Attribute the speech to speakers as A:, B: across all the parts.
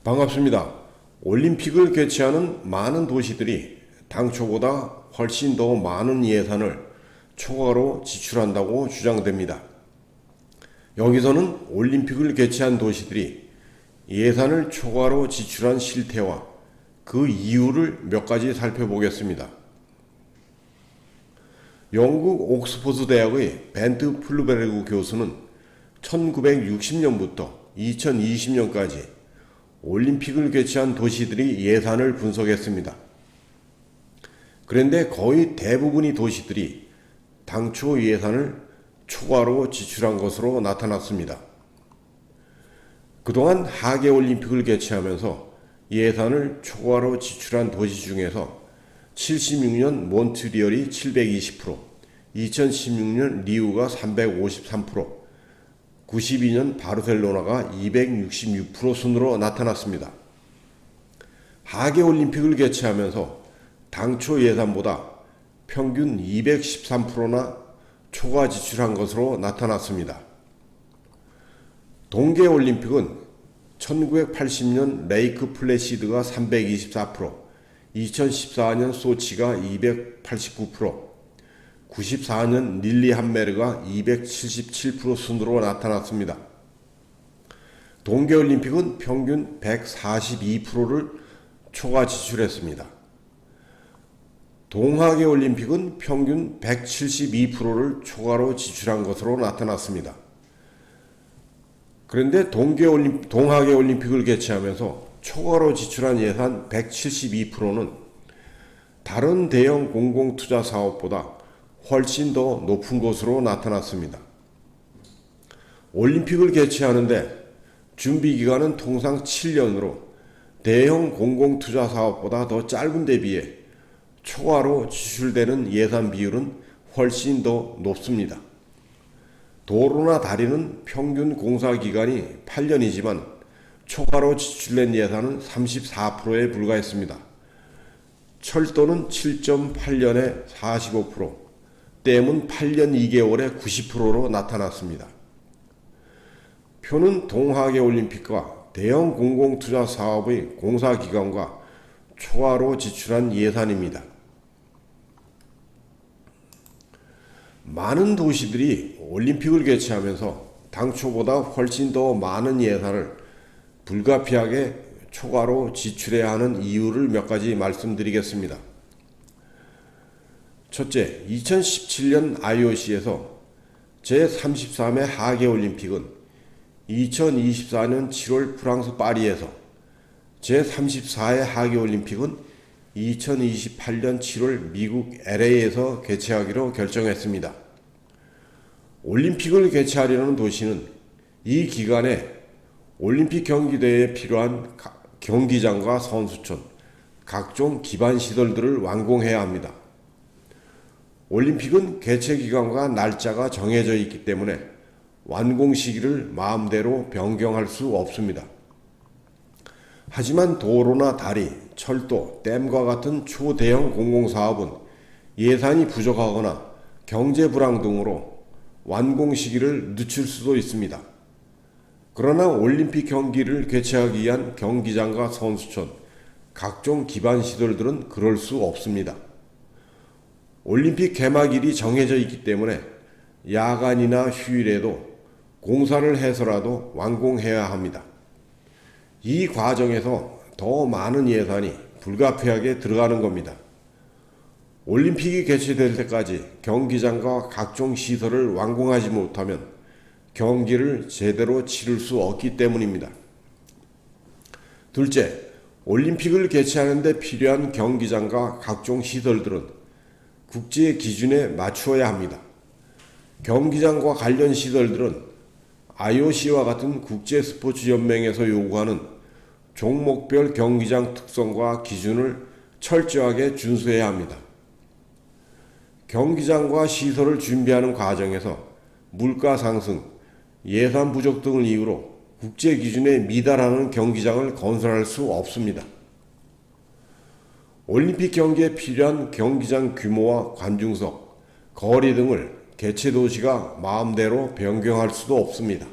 A: 반갑습니다. 올림픽을 개최하는 많은 도시들이 당초보다 훨씬 더 많은 예산을 초과로 지출한다고 주장됩니다. 여기서는 올림픽을 개최한 도시들이 예산을 초과로 지출한 실태와 그 이유를 몇 가지 살펴보겠습니다. 영국 옥스퍼드 대학의 벤트 플루베르그 교수는 1960년부터 2020년까지 올림픽을 개최한 도시들이 예산을 분석했습니다. 그런데 거의 대부분의 도시들이 당초 예산을 초과로 지출한 것으로 나타났습니다. 그동안 하계올림픽을 개최하면서 예산을 초과로 지출한 도시 중에서 76년 몬트리올이 720%, 2016년 리우가 353%, 92년 바르셀로나가 266% 순으로 나타났습니다. 하계올림픽을 개최하면서 당초 예산보다 평균 213%나 초과 지출한 것으로 나타났습니다. 동계올림픽은 1980년 레이크 플래시드가 324%, 2014년 소치가 289%, 94년 릴리함메르가 277% 순으로 나타났습니다. 동계올림픽은 평균 142%를 초과 지출했습니다. 동하계올림픽은 평균 172%를 초과로 지출한 것으로 나타났습니다. 그런데 동하계올림픽을 개최하면서 초과로 지출한 예산 172%는 다른 대형 공공투자 사업보다 훨씬 더 높은 것으로 나타났습니다. 올림픽을 개최하는데 준비기간은 통상 7년으로 대형 공공투자 사업보다 더 짧은 데 비해 초과로 지출되는 예산 비율은 훨씬 더 높습니다. 도로나 다리는 평균 공사기간이 8년이지만 초과로 지출된 예산은 34%에 불과했습니다. 철도는 7.8년에 45%, 댐은 8년 2개월에 90%로 나타났습니다. 표는 동하계올림픽과 대형 공공투자 사업의 공사기간과 초과로 지출한 예산입니다. 많은 도시들이 올림픽을 개최하면서 당초보다 훨씬 더 많은 예산을 불가피하게 초과로 지출해야 하는 이유를 몇 가지 말씀드리겠습니다. 첫째, 2017년 IOC에서 제33회 하계올림픽은 2024년 7월 프랑스 파리에서, 제34회 하계올림픽은 2028년 7월 미국 LA에서 개최하기로 결정했습니다. 올림픽을 개최하려는 도시는 이 기간에 올림픽 경기대회에 필요한 경기장과 선수촌, 각종 기반 시설들을 완공해야 합니다. 올림픽은 개최 기간과 날짜가 정해져 있기 때문에 완공 시기를 마음대로 변경할 수 없습니다. 하지만 도로나 다리, 철도, 댐과 같은 초대형 공공사업은 예산이 부족하거나 경제 불황 등으로 완공 시기를 늦출 수도 있습니다. 그러나 올림픽 경기를 개최하기 위한 경기장과 선수촌, 각종 기반 시설들은 그럴 수 없습니다. 올림픽 개막일이 정해져 있기 때문에 야간이나 휴일에도 공사를 해서라도 완공해야 합니다. 이 과정에서 더 많은 예산이 불가피하게 들어가는 겁니다. 올림픽이 개최될 때까지 경기장과 각종 시설을 완공하지 못하면 경기를 제대로 치를 수 없기 때문입니다. 둘째, 올림픽을 개최하는 데 필요한 경기장과 각종 시설들은 국제 기준에 맞추어야 합니다. 경기장과 관련 시설들은 IOC와 같은 국제 스포츠 연맹에서 요구하는 종목별 경기장 특성과 기준을 철저하게 준수해야 합니다. 경기장과 시설을 준비하는 과정에서 물가 상승, 예산 부족 등을 이유로 국제 기준에 미달하는 경기장을 건설할 수 없습니다. 올림픽 경기에 필요한 경기장 규모와 관중석, 거리 등을 개최 도시가 마음대로 변경할 수도 없습니다.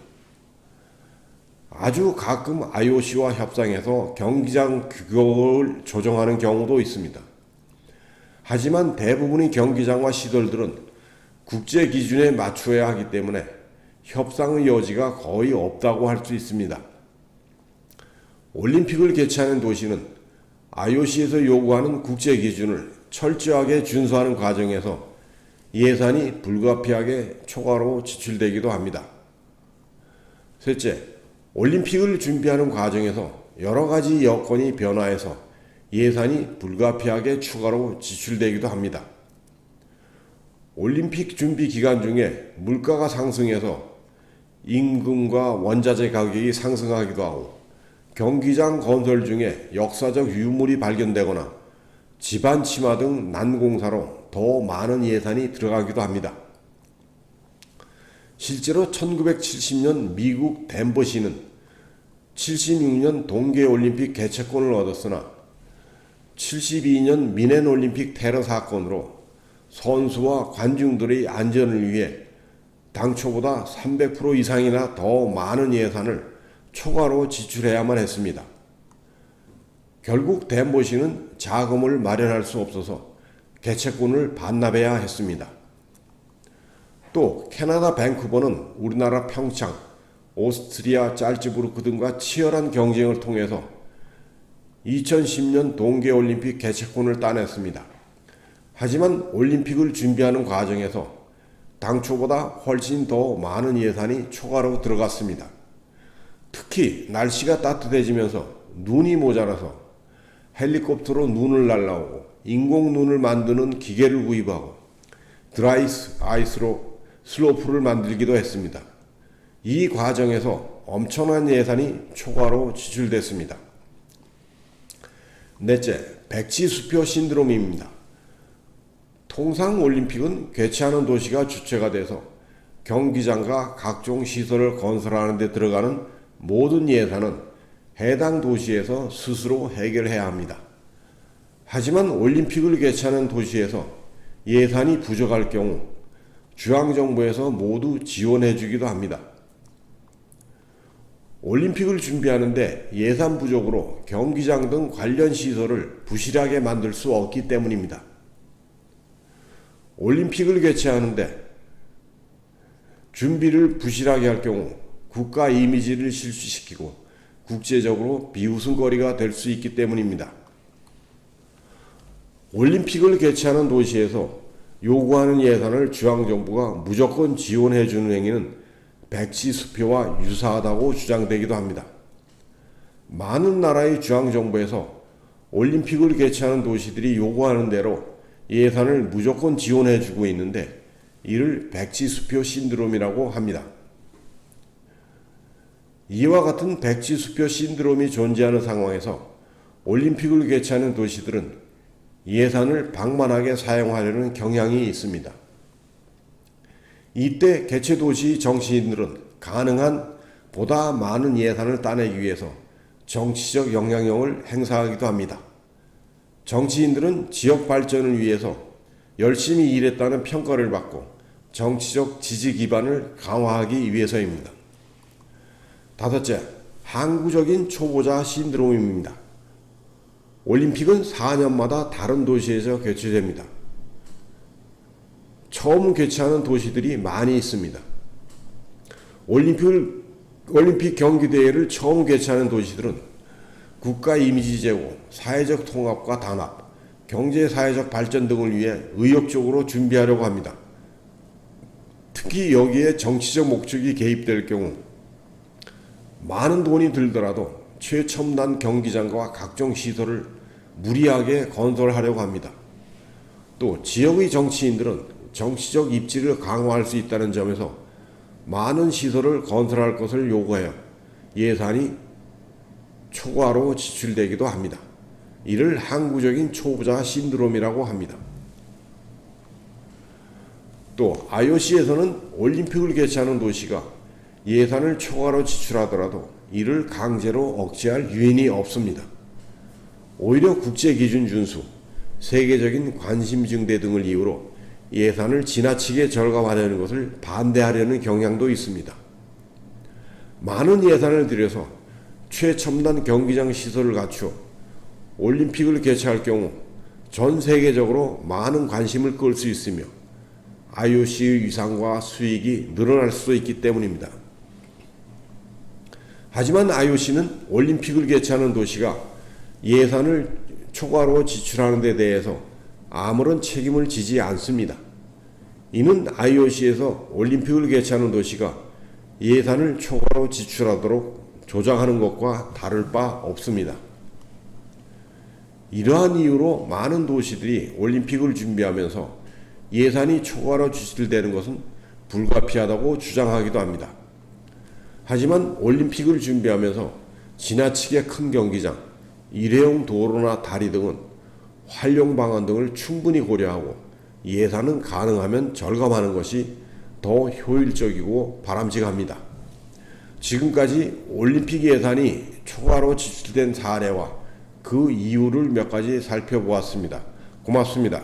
A: 아주 가끔 IOC와 협상해서 경기장 규격을 조정하는 경우도 있습니다. 하지만 대부분의 경기장과 시설들은 국제 기준에 맞춰야 하기 때문에 협상의 여지가 거의 없다고 할 수 있습니다. 올림픽을 개최하는 도시는 IOC에서 요구하는 국제 기준을 철저하게 준수하는 과정에서 예산이 불가피하게 초과로 지출되기도 합니다. 셋째, 올림픽을 준비하는 과정에서 여러 가지 여건이 변화해서 예산이 불가피하게 추가로 지출되기도 합니다. 올림픽 준비 기간 중에 물가가 상승해서 임금과 원자재 가격이 상승하기도 하고 경기장 건설 중에 역사적 유물이 발견되거나 집안 침하 등 난공사로 더 많은 예산이 들어가기도 합니다. 실제로 1970년 미국 덴버시는 76년 동계올림픽 개최권을 얻었으나 72년 미넨올림픽 테러 사건으로 선수와 관중들의 안전을 위해 당초보다 300% 이상이나 더 많은 예산을 초과로 지출해야만 했습니다. 결국 덴버시는 자금을 마련할 수 없어서 개최권을 반납해야 했습니다. 또 캐나다 밴쿠버는 우리나라 평창, 오스트리아 짤츠부르크 등과 치열한 경쟁을 통해서 2010년 동계올림픽 개최권을 따냈습니다. 하지만 올림픽을 준비하는 과정에서 당초보다 훨씬 더 많은 예산이 초과로 들어갔습니다. 특히 날씨가 따뜻해지면서 눈이 모자라서 헬리콥터로 눈을 날라오고 인공 눈을 만드는 기계를 구입하고 드라이스 아이스로 슬로프를 만들기도 했습니다. 이 과정에서 엄청난 예산이 초과로 지출됐습니다. 넷째, 백지수표 신드롬입니다. 통상 올림픽은 개최하는 도시가 주체가 돼서 경기장과 각종 시설을 건설하는 데 들어가는 모든 예산은 해당 도시에서 스스로 해결해야 합니다. 하지만 올림픽을 개최하는 도시에서 예산이 부족할 경우 중앙정부에서 모두 지원해 주기도 합니다. 올림픽을 준비하는데 예산 부족으로 경기장 등 관련 시설을 부실하게 만들 수 없기 때문입니다. 올림픽을 개최하는데 준비를 부실하게 할 경우 국가 이미지를 실추시키고 국제적으로 비웃음거리가 될 수 있기 때문입니다. 올림픽을 개최하는 도시에서 요구하는 예산을 중앙정부가 무조건 지원해 주는 행위는 백지수표와 유사하다고 주장되기도 합니다. 많은 나라의 중앙정부에서 올림픽을 개최하는 도시들이 요구하는 대로 예산을 무조건 지원해 주고 있는데 이를 백지수표 신드롬이라고 합니다. 이와 같은 백지수표 신드롬이 존재하는 상황에서 올림픽을 개최하는 도시들은 예산을 방만하게 사용하려는 경향이 있습니다. 이때 개최도시 정치인들은 가능한 보다 많은 예산을 따내기 위해서 정치적 영향력을 행사하기도 합니다. 정치인들은 지역 발전을 위해서 열심히 일했다는 평가를 받고 정치적 지지 기반을 강화하기 위해서입니다. 다섯째, 항구적인 초보자 신드롬입니다. 올림픽은 4년마다 다른 도시에서 개최됩니다. 처음 개최하는 도시들이 많이 있습니다. 올림픽 경기대회를 처음 개최하는 도시들은 국가 이미지 제고, 사회적 통합과 단합, 경제사회적 발전 등을 위해 의욕적으로 준비하려고 합니다. 특히 여기에 정치적 목적이 개입될 경우 많은 돈이 들더라도 최첨단 경기장과 각종 시설을 무리하게 건설하려고 합니다. 또 지역의 정치인들은 정치적 입지를 강화할 수 있다는 점에서 많은 시설을 건설할 것을 요구하여 예산이 초과로 지출되기도 합니다. 이를 항구적인 초보자 신드롬이라고 합니다. 또 IOC에서는 올림픽을 개최하는 도시가 예산을 초과로 지출하더라도 이를 강제로 억제할 유인이 없습니다. 오히려 국제기준 준수, 세계적인 관심 증대 등을 이유로 예산을 지나치게 절감하려는 것을 반대하려는 경향도 있습니다. 많은 예산을 들여서 최첨단 경기장 시설을 갖추어 올림픽을 개최할 경우 전 세계적으로 많은 관심을 끌 수 있으며 IOC의 위상과 수익이 늘어날 수도 있기 때문입니다. 하지만 IOC는 올림픽을 개최하는 도시가 예산을 초과로 지출하는 데 대해서 아무런 책임을 지지 않습니다. 이는 IOC에서 올림픽을 개최하는 도시가 예산을 초과로 지출하도록 조장하는 것과 다를 바 없습니다. 이러한 이유로 많은 도시들이 올림픽을 준비하면서 예산이 초과로 지출되는 것은 불가피하다고 주장하기도 합니다. 하지만 올림픽을 준비하면서 지나치게 큰 경기장, 일회용 도로나 다리 등은 활용 방안 등을 충분히 고려하고 예산은 가능하면 절감하는 것이 더 효율적이고 바람직합니다. 지금까지 올림픽 예산이 초과로 지출된 사례와 그 이유를 몇 가지 살펴보았습니다. 고맙습니다.